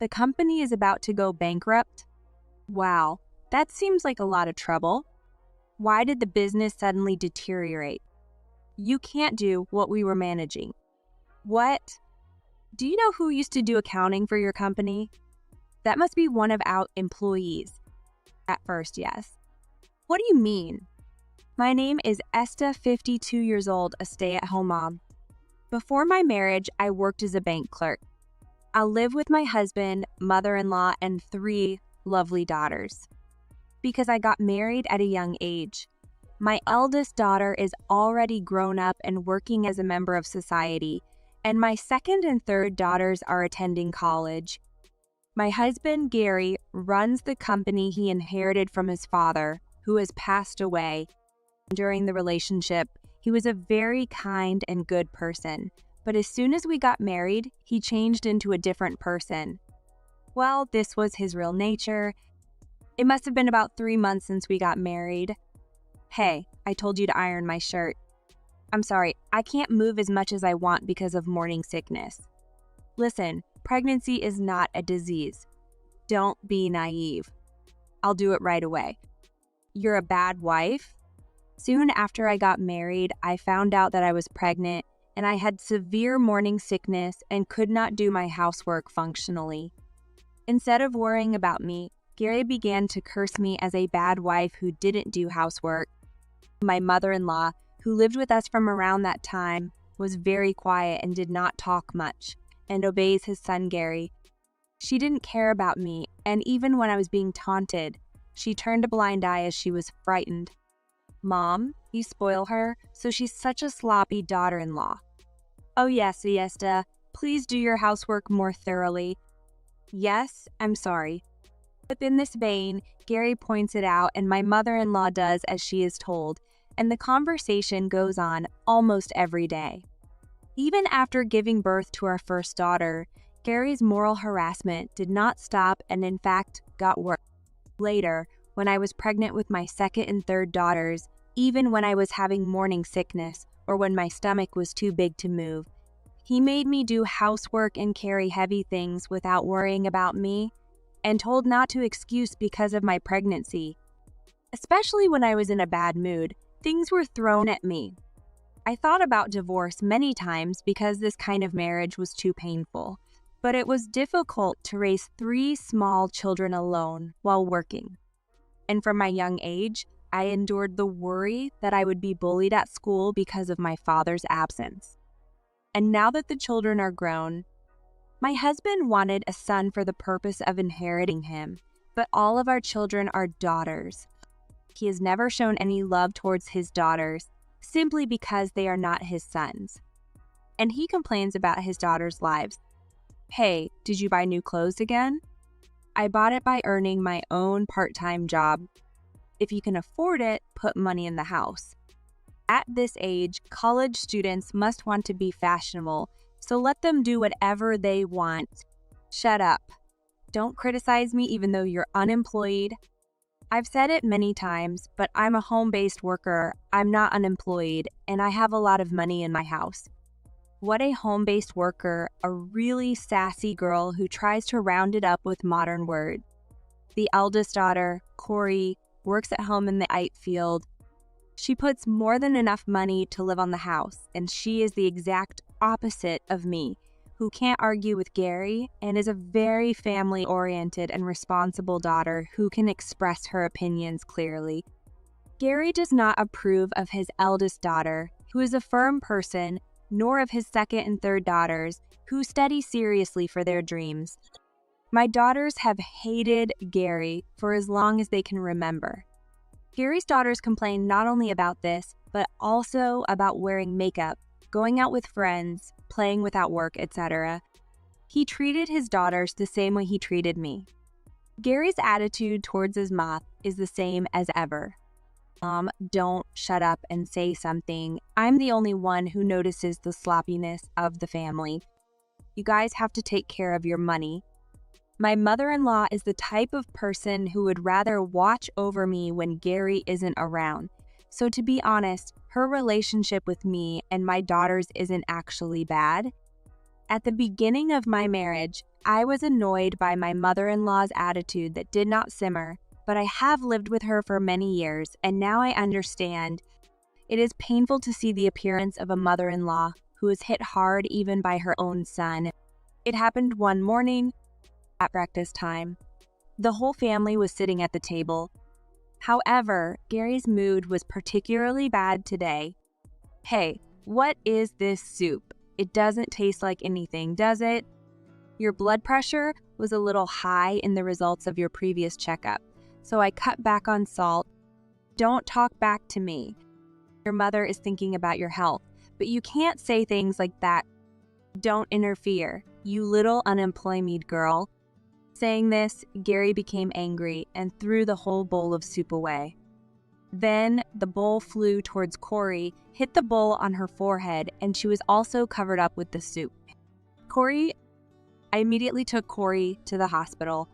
The company is about to go bankrupt? Wow, that seems like a lot of trouble. Why did the business suddenly deteriorate? You can't do what we were managing. What? Do you know who used to do accounting for your company? That must be one of our employees. At first, yes. What do you mean? My name is Esta, 52 years old, a stay-at-home mom. Before my marriage, I worked as a bank clerk. I live with my husband, mother-in-law, and 3 lovely daughters. Because I got married at a young age. My eldest daughter is already grown up and working as a member of society, and my second and third daughters are attending college. My husband, Gary, runs the company he inherited from his father, who has passed away. During the relationship, he was a very kind and good person, but as soon as we got married, he changed into a different person. Well, this was his real nature. It must have been about 3 months since we got married. Hey, I told you to iron my shirt. I'm sorry, I can't move as much as I want because of morning sickness. Listen, pregnancy is not a disease. Don't be naive. I'll do it right away. You're a bad wife? Soon after I got married, I found out that I was pregnant and I had severe morning sickness and could not do my housework functionally. Instead of worrying about me, Gary began to curse me as a bad wife who didn't do housework. My mother-in-law, who lived with us from around that time, was very quiet and did not talk much, and obeys his son Gary. She didn't care about me, and even when I was being taunted, she turned a blind eye as she was frightened. Mom, you spoil her, so she's such a sloppy daughter-in-law. Oh yes, Siesta, please do your housework more thoroughly. Yes, I'm sorry. Within this vein, Gary points it out and my mother-in-law does as she is told, and the conversation goes on almost every day. Even after giving birth to our first daughter, Gary's moral harassment did not stop and in fact got worse. Later, when I was pregnant with my second and third daughters, even when I was having morning sickness or when my stomach was too big to move, he made me do housework and carry heavy things without worrying about me, and told not to excuse because of my pregnancy. Especially when I was in a bad mood, things were thrown at me. I thought about divorce many times because this kind of marriage was too painful, but it was difficult to raise 3 small children alone while working. And from my young age, I endured the worry that I would be bullied at school because of my father's absence. And now that the children are grown, my husband wanted a son for the purpose of inheriting him, but all of our children are daughters. He has never shown any love towards his daughters, simply because they are not his sons. And he complains about his daughters' lives. Hey, did you buy new clothes again? I bought it by earning my own part-time job. If you can afford it, put money in the house. At this age, college students must want to be fashionable, so let them do whatever they want. Shut up. Don't criticize me even though you're unemployed. I've said it many times, but I'm a home-based worker, I'm not unemployed, and I have a lot of money in my house. What a home-based worker, a really sassy girl who tries to round it up with modern words. The eldest daughter, Corey, works at home in the aita field. She puts more than enough money to live on the house, and she is the exact opposite of me, who can't argue with Gary and is a very family-oriented and responsible daughter who can express her opinions clearly. Gary does not approve of his eldest daughter, who is a firm person, nor of his second and third daughters, who study seriously for their dreams. My daughters have hated Gary for as long as they can remember. Gary's daughters complain not only about this, but also about wearing makeup, going out with friends, playing without work, etc. He treated his daughters the same way he treated me. Gary's attitude towards his mom is the same as ever. Mom, don't shut up and say something. I'm the only one who notices the sloppiness of the family. You guys have to take care of your money. My mother-in-law is the type of person who would rather watch over me when Gary isn't around. So to be honest, her relationship with me and my daughters isn't actually bad. At the beginning of my marriage, I was annoyed by my mother-in-law's attitude that did not simmer, but I have lived with her for many years, and now I understand. It is painful to see the appearance of a mother-in-law who is hit hard even by her own son. It happened one morning at breakfast time. The whole family was sitting at the table. However, Gary's mood was particularly bad today. "Hey, what is this soup? It doesn't taste like anything, does it? Your blood pressure was a little high in the results of your previous checkup, so I cut back on salt. Don't talk back to me. Your mother is thinking about your health, but you can't say things like that. Don't interfere, you little unemployed girl." Saying this, Gary became angry and threw the whole bowl of soup away. Then the bowl flew towards Corey, hit the bowl on her forehead, and she was also covered up with the soup. I immediately took Corey to the hospital.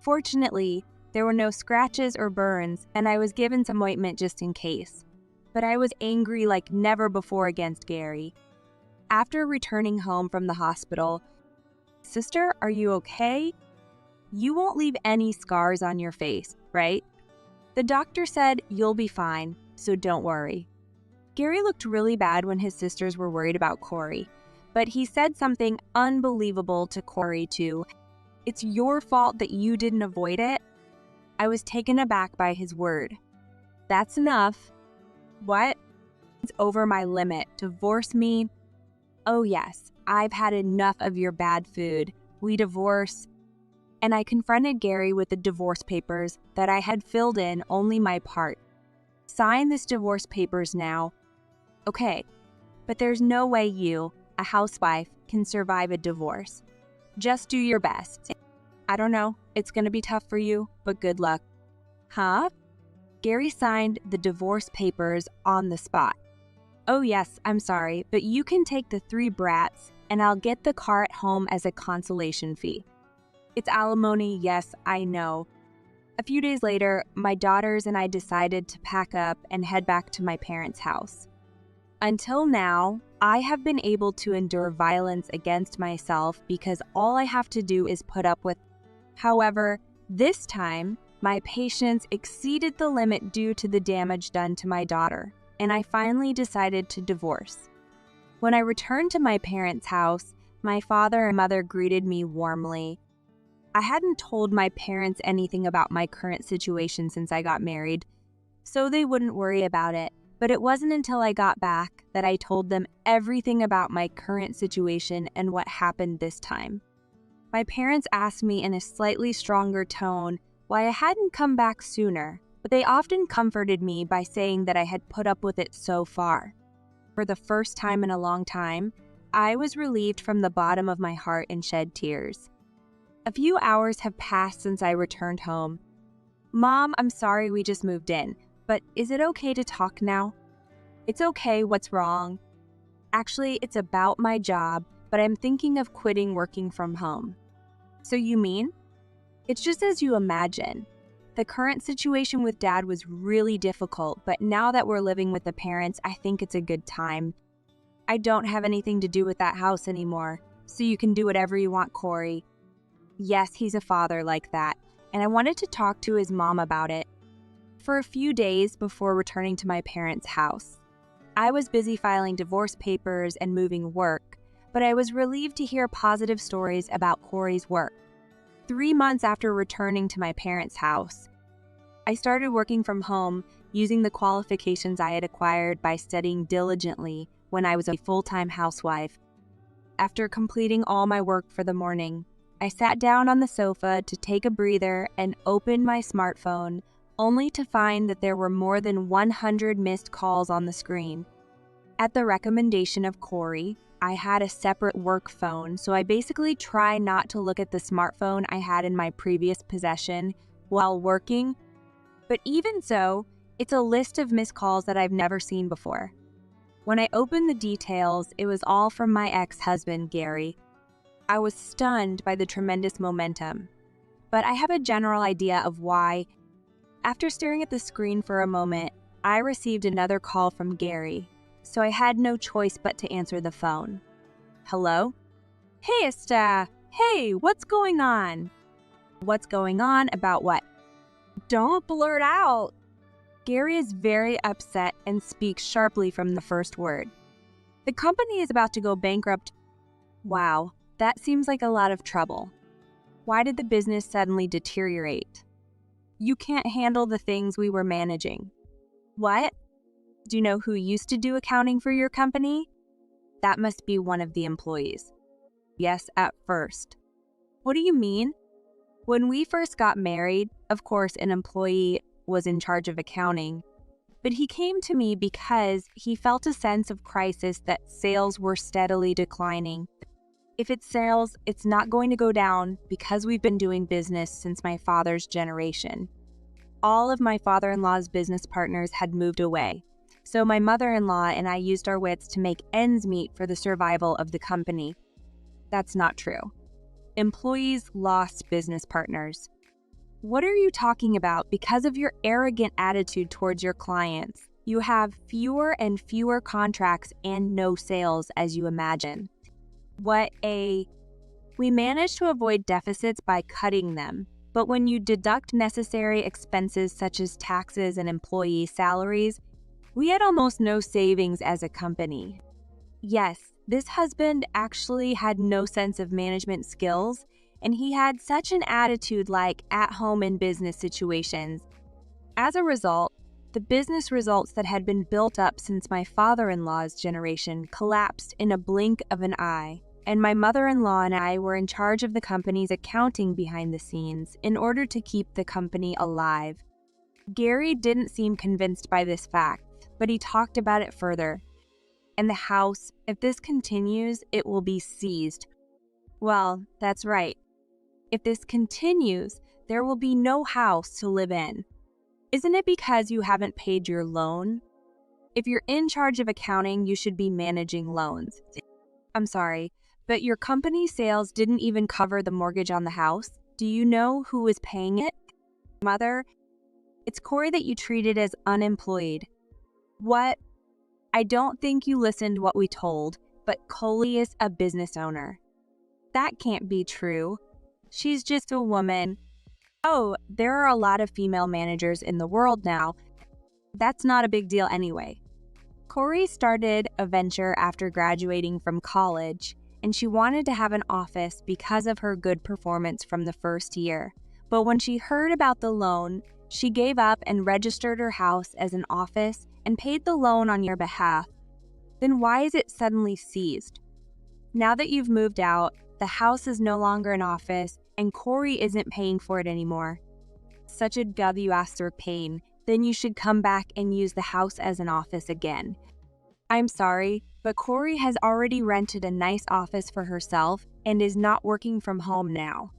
Fortunately, there were no scratches or burns, and I was given some ointment just in case. But I was angry like never before against Gary. After returning home from the hospital, "Sister, are you okay? You won't leave any scars on your face, right? The doctor said you'll be fine, so don't worry." Gary looked really bad when his sisters were worried about Corey, but he said something unbelievable to Corey too. "It's your fault that you didn't avoid it." I was taken aback by his word. "That's enough." "What? It's over my limit. Divorce me?" "Oh yes, I've had enough of your bad food. We divorce." And I confronted Gary with the divorce papers that I had filled in only my part. "Sign this divorce papers now." "Okay, but there's no way you, a housewife, can survive a divorce. Just do your best. I don't know, it's gonna be tough for you, but good luck." "Huh?" Gary signed the divorce papers on the spot. "Oh yes, I'm sorry, but you can take the 3 brats, and I'll get the car at home as a consolation fee." "It's alimony, yes, I know." A few days later, my daughters and I decided to pack up and head back to my parents' house. Until now, I have been able to endure violence against myself because all I have to do is put up with. However, this time, my patience exceeded the limit due to the damage done to my daughter, and I finally decided to divorce. When I returned to my parents' house, my father and mother greeted me warmly. I hadn't told my parents anything about my current situation since I got married, so they wouldn't worry about it, but it wasn't until I got back that I told them everything about my current situation and what happened this time. My parents asked me in a slightly stronger tone why I hadn't come back sooner, but they often comforted me by saying that I had put up with it so far. For the first time in a long time, I was relieved from the bottom of my heart and shed tears. A few hours have passed since I returned home. "Mom, I'm sorry we just moved in, but is it okay to talk now?" "It's okay, what's wrong?" "Actually, it's about my job, but I'm thinking of quitting working from home." "So you mean?" "It's just as you imagine. The current situation with Dad was really difficult, but now that we're living with the parents, I think it's a good time. I don't have anything to do with that house anymore, so you can do whatever you want, Corey." Yes, he's a father like that, and I wanted to talk to his mom about it. For a few days before returning to my parents' house, I was busy filing divorce papers and moving work, but I was relieved to hear positive stories about Corey's work. 3 months after returning to my parents' house, I started working from home using the qualifications I had acquired by studying diligently when I was a full-time housewife. After completing all my work for the morning, I sat down on the sofa to take a breather and opened my smartphone, only to find that there were more than 100 missed calls on the screen. At the recommendation of Corey, I had a separate work phone, so I basically try not to look at the smartphone I had in my previous possession while working. But even so, it's a list of missed calls that I've never seen before. When I opened the details, it was all from my ex-husband, Gary. I was stunned by the tremendous momentum, but I have a general idea of why. After staring at the screen for a moment, I received another call from Gary, so I had no choice but to answer the phone. "Hello?" "Hey, Esta. Hey, what's going on? What's going on about what? Don't blurt out. Gary is very upset and speaks sharply from the first word. The company is about to go bankrupt. Wow, that seems like a lot of trouble. Why did the business suddenly deteriorate? You can't handle the things we were managing. What? Do you know who used to do accounting for your company? That must be one of the employees. Yes, at first. What do you mean? When we first got married, of course, an employee was in charge of accounting, but he came to me because he felt a sense of crisis that sales were steadily declining. If it's sales, it's not going to go down because we've been doing business since my father's generation. All of my father-in-law's business partners had moved away, so my mother-in-law and I used our wits to make ends meet for the survival of the company. That's not true. Employees lost business partners. What are you talking about? Because of your arrogant attitude towards your clients, you have fewer and fewer contracts and no sales, as you imagine. We managed to avoid deficits by cutting them, but when you deduct necessary expenses such as taxes and employee salaries, we had almost no savings as a company. Yes, this husband actually had no sense of management skills, and he had such an attitude like at home in business situations. As a result, the business results that had been built up since my father-in-law's generation collapsed in a blink of an eye, and my mother-in-law and I were in charge of the company's accounting behind the scenes in order to keep the company alive. Gary didn't seem convinced by this fact, but he talked about it further. And the house, if this continues, it will be seized. Well, that's right. If this continues, there will be no house to live in. Isn't it because you haven't paid your loan? If you're in charge of accounting, you should be managing loans. I'm sorry, but your company sales didn't even cover the mortgage on the house. Do you know who is paying it? Mother, it's Corey that you treated as unemployed. What? I don't think you listened what we told, but Coley is a business owner. That can't be true. She's just a woman. Oh, there are a lot of female managers in the world now. That's not a big deal anyway. Corey started a venture after graduating from college, and she wanted to have an office because of her good performance from the first year. But when she heard about the loan, she gave up and registered her house as an office and paid the loan on your behalf. Then why is it suddenly seized? Now that you've moved out, the house is no longer an office, and Corey isn't paying for it anymore. Such a W-aster pain. Then you should come back and use the house as an office again. I'm sorry, but Corey has already rented a nice office for herself and is not working from home now.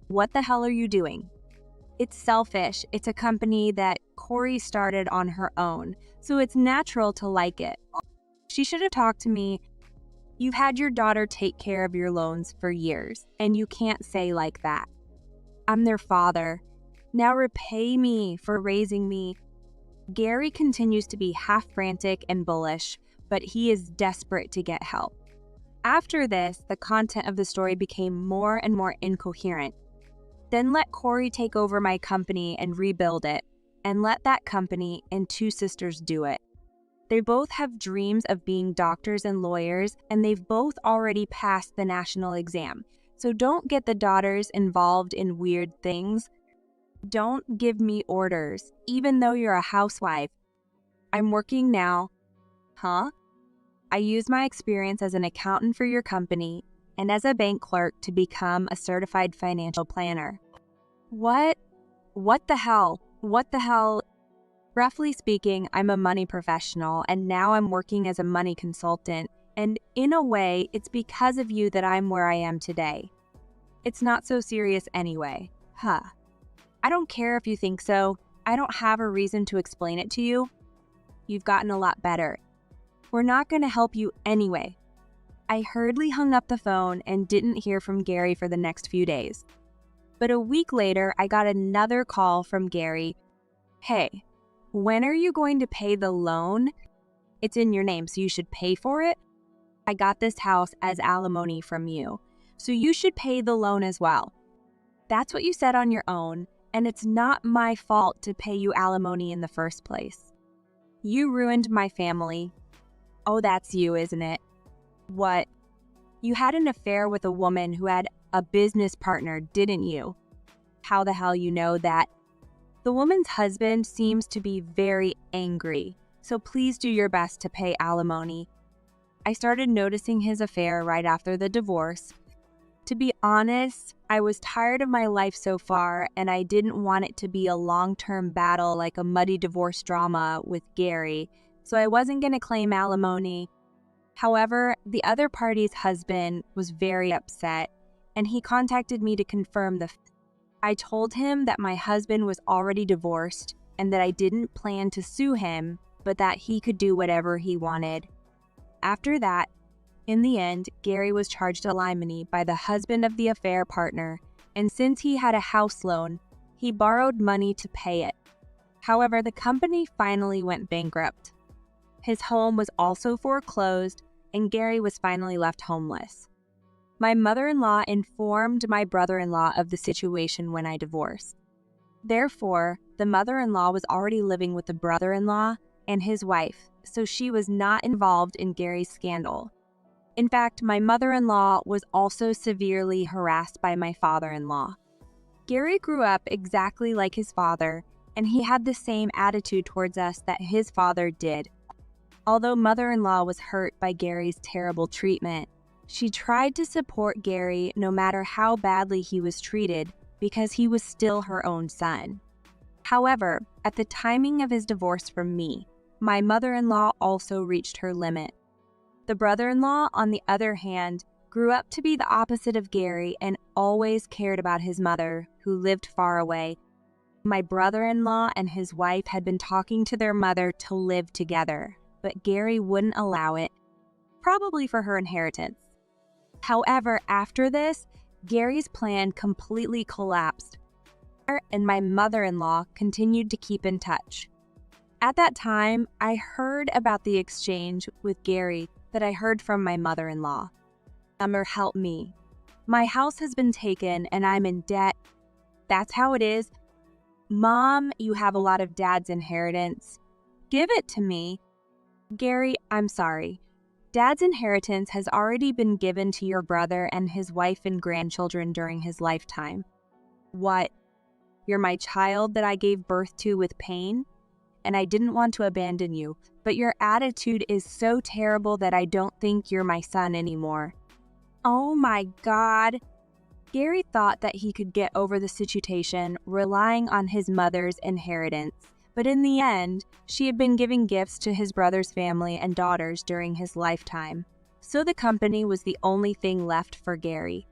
What the hell are you doing? It's selfish. It's a company that Corey started on her own, so it's natural to like it. She should have talked to me. You've had your daughter take care of your loans for years, and you can't say like that. I'm their father. Now repay me for raising me. Gary continues to be half frantic and bullish, but he is desperate to get help. After this, the content of the story became more and more incoherent. Then let Corey take over my company and rebuild it, and let that company and two sisters do it. They both have dreams of being doctors and lawyers, and they've both already passed the national exam. So don't get the daughters involved in weird things. Don't give me orders, even though you're a housewife. I'm working now. Huh? I use my experience as an accountant for your company and as a bank clerk to become a certified financial planner. What? What the hell? What the hell? Roughly speaking, I'm a money professional, and now I'm working as a money consultant, and in a way, it's because of you that I'm where I am today. It's not so serious anyway. Huh. I don't care if you think so. I don't have a reason to explain it to you. You've gotten a lot better. We're not going to help you anyway. I hurriedly hung up the phone and didn't hear from Gary for the next few days. But a week later, I got another call from Gary. Hey, when are you going to pay the loan? It's in your name, so you should pay for it. I got this house as alimony from you. so you should pay the loan as well. That's what you said on your own, and it's not my fault to pay you alimony in the first place. You ruined my family. Oh, that's you, isn't it? What? You had an affair with a woman who had a business partner, didn't you? How the hell you know that? The woman's husband seems to be very angry, so please do your best to pay alimony. I started noticing his affair right after the divorce. To be honest, I was tired of my life so far, and I didn't want it to be a long-term battle like a muddy divorce drama with Gary, so I wasn't going to claim alimony. However, the other party's husband was very upset, and he contacted me to confirm I told him that my husband was already divorced and that I didn't plan to sue him, but that he could do whatever he wanted. After that, in the end, Gary was charged alimony by the husband of the affair partner, and since he had a house loan, he borrowed money to pay it. However, the company finally went bankrupt. His home was also foreclosed, and Gary was finally left homeless. My mother-in-law informed my brother-in-law of the situation when I divorced. Therefore, the mother-in-law was already living with the brother-in-law and his wife, so she was not involved in Gary's scandal. In fact, my mother-in-law was also severely harassed by my father-in-law. Gary grew up exactly like his father, and he had the same attitude towards us that his father did. Although mother-in-law was hurt by Gary's terrible treatment, she tried to support Gary no matter how badly he was treated because he was still her own son. However, at the timing of his divorce from me, my mother-in-law also reached her limit. The brother-in-law, on the other hand, grew up to be the opposite of Gary and always cared about his mother, who lived far away. My brother-in-law and his wife had been talking to their mother to live together, but Gary wouldn't allow it, probably for her inheritance. However, after this, Gary's plan completely collapsed, and my mother-in-law continued to keep in touch. At that time, I heard about the exchange with Gary that I heard from my mother-in-law. Summer, help me. My house has been taken and I'm in debt. That's how it is. Mom, you have a lot of Dad's inheritance. Give it to me. Gary, I'm sorry. Dad's inheritance has already been given to your brother and his wife and grandchildren during his lifetime. What? You're my child that I gave birth to with pain? And I didn't want to abandon you, but your attitude is so terrible that I don't think you're my son anymore. Oh my God. Gary thought that he could get over the situation relying on his mother's inheritance, but in the end, she had been giving gifts to his brother's family and daughters during his lifetime, so the company was the only thing left for Gary.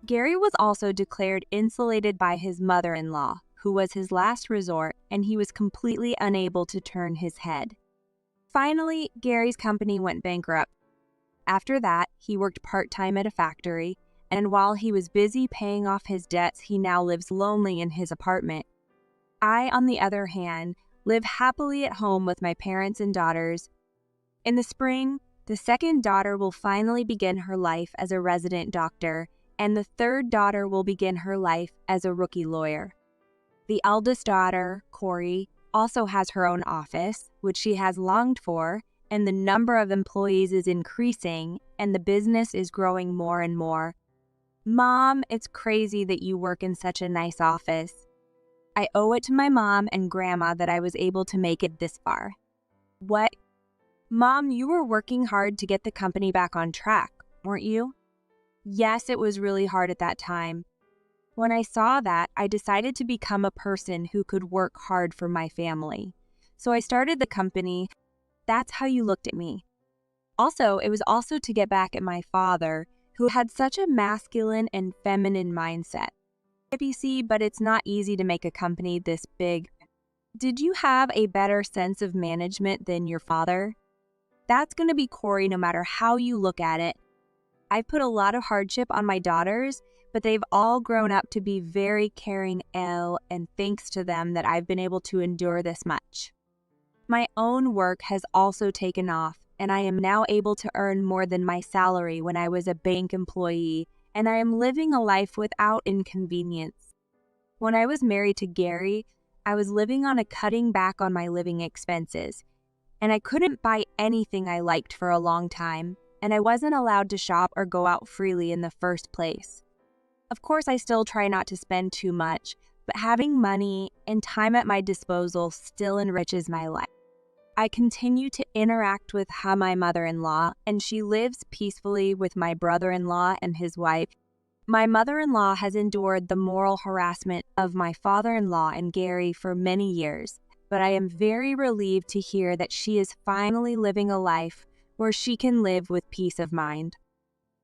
Gary was also declared insulated by his mother-in-law, who was his last resort, and he was completely unable to turn his head. Finally, Gary's company went bankrupt. After that, he worked part-time at a factory, and while he was busy paying off his debts, he now lives lonely in his apartment. I, on the other hand, live happily at home with my parents and daughters. In the spring, the second daughter will finally begin her life as a resident doctor, and the third daughter will begin her life as a rookie lawyer. The eldest daughter, Corey, also has her own office, which she has longed for, and the number of employees is increasing, and the business is growing more and more. Mom, it's crazy that you work in such a nice office. I owe it to my mom and grandma that I was able to make it this far. What? Mom, you were working hard to get the company back on track, weren't you? Yes, it was really hard at that time. When I saw that, I decided to become a person who could work hard for my family. So I started the company. That's how you looked at me. Also, it was also to get back at my father, who had such a masculine and feminine mindset. ABC, but it's not easy to make a company this big. Did you have a better sense of management than your father? That's going to be Corey no matter how you look at it. I've put a lot of hardship on my daughters, but they've all grown up to be very caring, and thanks to them that I've been able to endure this much. My own work has also taken off, and I am now able to earn more than my salary when I was a bank employee, and I am living a life without inconvenience. When I was married to Gary, I was living on a cutting back on my living expenses, and I couldn't buy anything I liked for a long time, and I wasn't allowed to shop or go out freely in the first place. Of course, I still try not to spend too much, but having money and time at my disposal still enriches my life. I continue to interact with my mother-in-law, and she lives peacefully with my brother-in-law and his wife. My mother-in-law has endured the moral harassment of my father-in-law and Gary for many years, but I am very relieved to hear that she is finally living a life where she can live with peace of mind.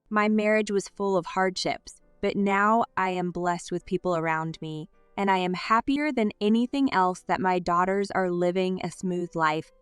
My marriage was full of hardships, but now I am blessed with people around me, and I am happier than anything else that my daughters are living a smooth life